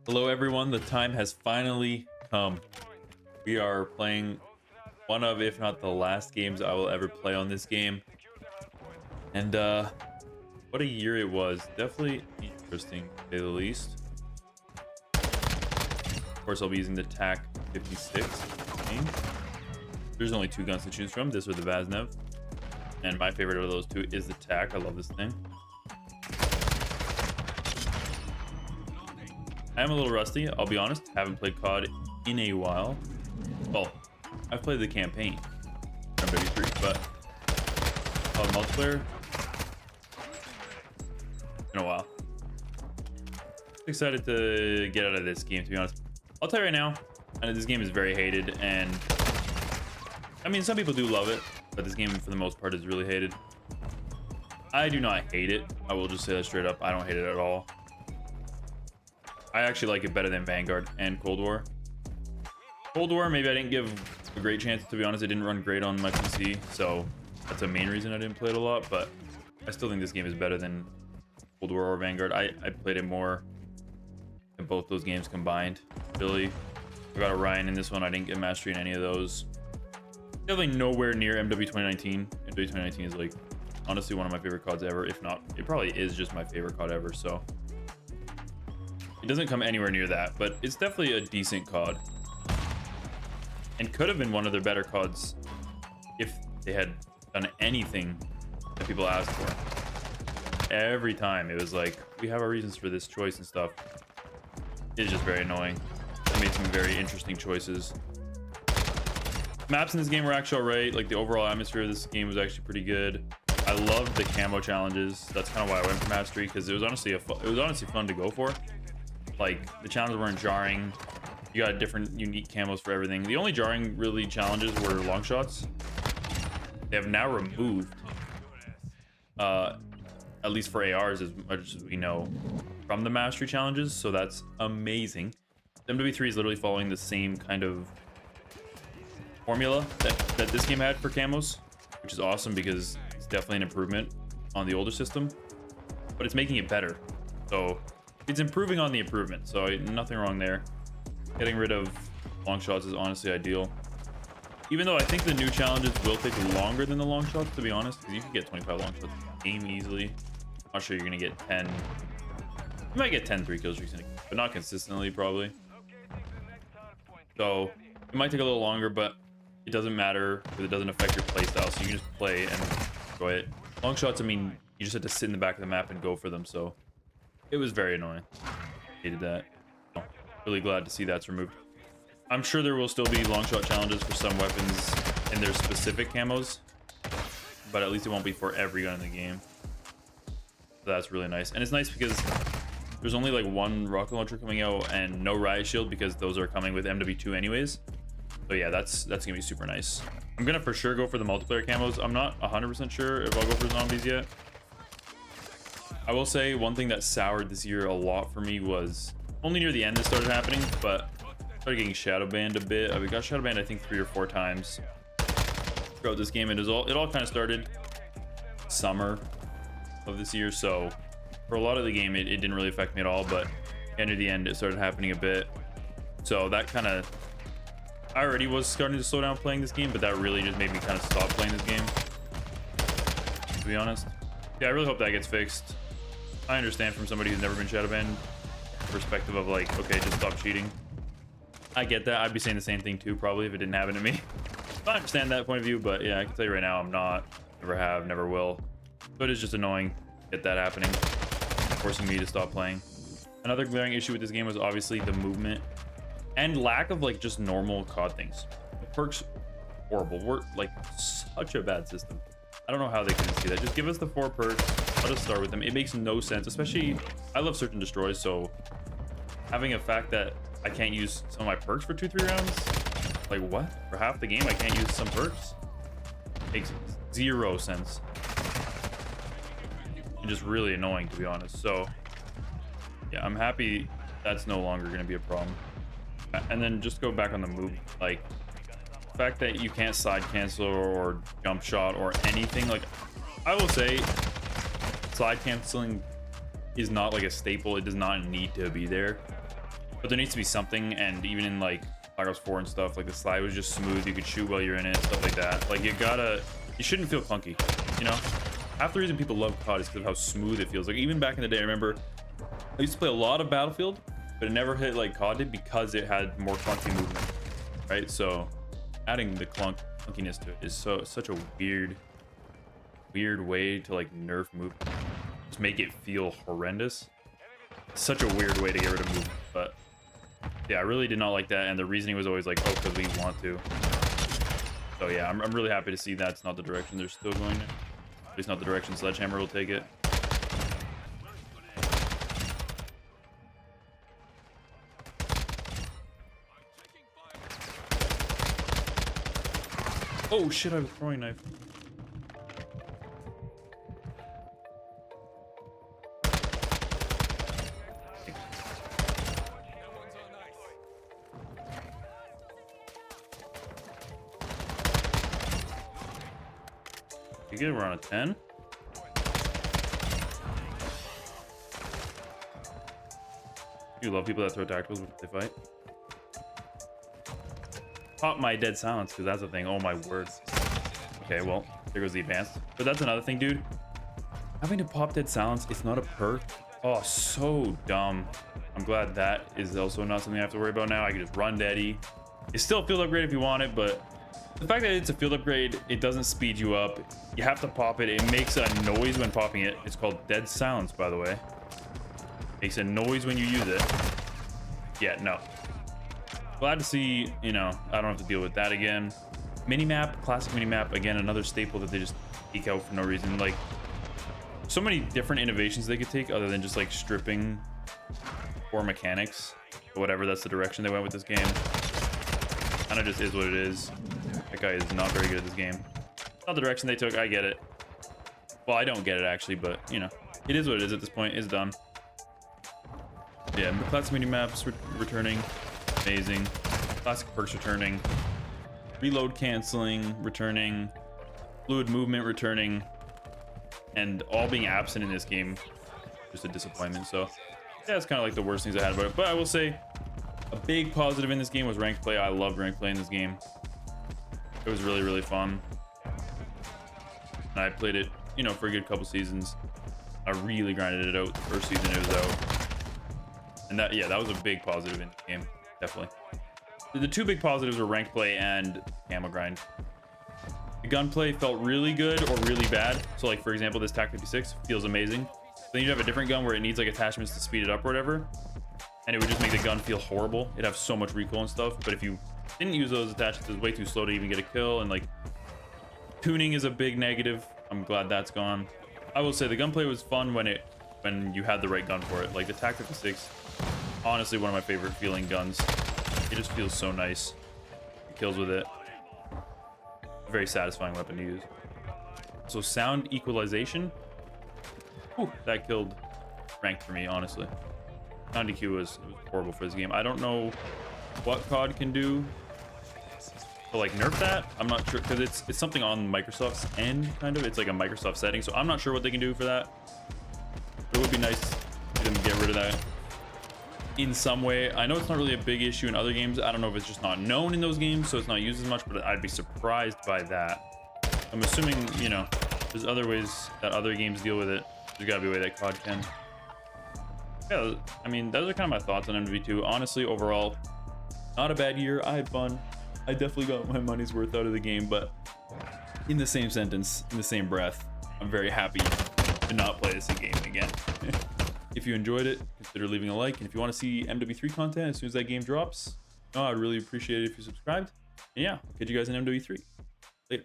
Hello everyone, the time has finally come. We are playing one of, if not the last games I will ever play on this game. And what a year it was. Definitely interesting to say the least. Of course, I'll be using the TAC 56. There's only two guns to choose from, this or the Vaznev. And my favorite of those two is the TAC. I love this thing. I am a little rusty, I'll be honest. Haven't played COD in a while. Well, I've played the campaign from MWII, but COD multiplayer in a while. Excited to get out of this game, to be honest. I'll tell you right now, I know this game is very hated, and I mean, some people do love it, but this game for the most part is really hated. I do not hate it. I will just say that straight up. I don't hate it at all. I actually like it better than Vanguard and Cold War. Cold War, maybe I didn't give a great chance, to be honest. It didn't run great on my PC, so that's the main reason I didn't play it a lot, but I still think this game is better than Cold War or Vanguard. I played it more in both those games combined, really. I got a Ryan in this one. I didn't get mastery in any of those. Definitely nowhere near MW 2019. MW 2019 is like honestly one of my favorite CODs ever. If not, it probably is just my favorite COD ever, so it doesn't come anywhere near that, but it's definitely a decent COD. And could have been one of their better CODs if they had done anything that people asked for. Every time it was like, we have our reasons for this choice and stuff. It's just very annoying. I made some very interesting choices. Maps in this game were actually alright. Like the overall atmosphere of this game was actually pretty good. I loved the camo challenges. That's kind of why I went for mastery, because it was honestly fun to go for. Like the challenges weren't jarring. You got different unique camos for everything. The only jarring really challenges were long shots. They have now removed at least for ARs, as much as we know, from the mastery challenges, so that's amazing. MW3 is literally following the same kind of formula that this game had for camos, which is awesome because it's definitely an improvement on the older system, but it's making it better. So it's improving on the improvement, so nothing wrong there. Getting rid of long shots is honestly ideal, even though I think the new challenges will take longer than the long shots, to be honest, because you can get 25 long shots in the game easily. Not sure you're gonna get 10. You might get 10 3 kills recently, but not consistently probably. So it might take a little longer, but it doesn't matter because it doesn't affect your playstyle, so you can just play and enjoy it. Long shots, I mean, you just have to sit in the back of the map and go for them, so it was very annoying. Hated that. Really glad to see that's removed. I'm sure there will still be long shot challenges for some weapons in their specific camos, but at least it won't be for every gun in the game. So that's really nice, and it's nice because there's only like one rocket launcher coming out and no riot shield, because those are coming with MW2 anyways. So yeah, that's gonna be super nice. I'm gonna for sure go for the multiplayer camos. I'm not 100% sure if I'll go for zombies yet. I will say one thing that soured this year a lot for me was only near the end this started happening, but I started getting shadow banned a bit. We got shadow banned I think 3 or 4 times throughout this game, and it all kind of started summer of this year, so for a lot of the game it didn't really affect me at all, but near the end it started happening a bit. So that kind of, I already was starting to slow down playing this game, but that really just made me kind of stop playing this game, to be honest. Yeah, I really hope that gets fixed. I understand from somebody who's never been shadow banned perspective of like, okay, just stop cheating. I get that. I'd be saying the same thing too probably if it didn't happen to me. I understand that point of view, but yeah, I can tell you right now, I'm not, never have, never will. So it is just annoying to get that happening, forcing me to stop playing. Another glaring issue with this game was obviously the movement and lack of like just normal COD things. The perks, horrible. We're like such a bad system. I don't know how they couldn't see that. Just give us the 4 perks. Let us start with them. It makes no sense, especially I love search and destroy, so having a fact that I can't use some of my perks for 2-3 rounds, like what? For half the game I can't use some perks? Makes 0 sense. And just really annoying, to be honest. So yeah, I'm happy that's no longer going to be a problem. And then just go back on the move, like the fact that you can't side cancel or jump shot or anything. Like I will say side canceling is not like a staple. It does not need to be there. but there needs to be something. And even in like Black Ops 4 and stuff, like the slide was just smooth. You could shoot while you're in it, stuff like that. Like you shouldn't feel clunky, you know. Half the reason people love COD is because of how smooth it feels. Like even back in the day, I remember I used to play a lot of Battlefield, but it never hit like COD did because it had more clunky movement, right? So adding the clunkiness to it is such a weird way to like nerf movement, just make it feel horrendous. Such a weird way to get rid of movement. But yeah, I really did not like that, and the reasoning was always like, oh, because we want to. So yeah, I'm really happy to see that's not the direction they're still going in. At least not the direction Sledgehammer will take it. Oh shit, I have a throwing knife. You get around a 10. You love people that throw tacticals when they fight. Pop my dead silence, because that's a thing. Oh my word. Okay, well, there goes the advanced. But that's another thing, dude. Having to pop dead silence, it's not a perk. Oh, so dumb. I'm glad that is also not something I have to worry about now. I can just run deady. It's still a field upgrade if you want it, but the fact that it's a field upgrade, it doesn't speed you up. You have to pop it. It makes a noise when popping it. It's called dead silence, by the way. Makes a noise when you use it. Yeah, no. Glad to see, you know, I don't have to deal with that again. Minimap, classic minimap, again, another staple that they just eke out for no reason. Like, so many different innovations they could take other than just like stripping core mechanics or whatever. That's the direction they went with this game. Kind of just is what it is. That guy is not very good at this game. Not the direction they took. I get it. Well, I don't get it actually, but you know, it is what it is at this point. It's done. Yeah, classic mini maps returning, amazing. Classic perks returning, reload canceling returning, fluid movement returning, and all being absent in this game, just a disappointment. So yeah, it's kind of like the worst things I had about it. But I will say, a big positive in this game was ranked play. I loved ranked play in this game. It was really, really fun. And I played it, you know, for a good couple seasons. I really grinded it out the first season it was out. And that, yeah, that was a big positive in the game, definitely. The two big positives were ranked play and camo grind. The gunplay felt really good or really bad. So like, for example, this TAC 56 feels amazing. Then you have a different gun where it needs like attachments to speed it up or whatever, and it would just make the gun feel horrible. It'd have so much recoil and stuff. But if you didn't use those attachments, it's way too slow to even get a kill. And like, tuning is a big negative. I'm glad that's gone. I will say the gunplay was fun when you had the right gun for it. Like the TAC 56, honestly one of my favorite feeling guns. It just feels so nice. It kills with it. Very satisfying weapon to use. So sound equalization. Whew, that killed ranked for me, honestly. Sound EQ was horrible for this game. I don't know what COD can do to like nerf that. I'm not sure, because it's something on Microsoft's end, kind of. It's like a Microsoft setting, so I'm not sure what they can do for that. But it would be nice for them to get rid of that in some way. I know it's not really a big issue in other games. I don't know if it's just not known in those games, so it's not used as much, but I'd be surprised by that. I'm assuming, you know, there's other ways that other games deal with it. There's gotta be a way that COD can. Yeah, I mean, those are kind of my thoughts on MW2. Honestly, overall, not a bad year. I had fun. I definitely got my money's worth out of the game, but in the same sentence, in the same breath, I'm very happy to not play this game again. If you enjoyed it, consider leaving a like. And if you want to see MW3 content as soon as that game drops, I'd really appreciate it if you subscribed. And yeah, catch you guys in MW3. Later.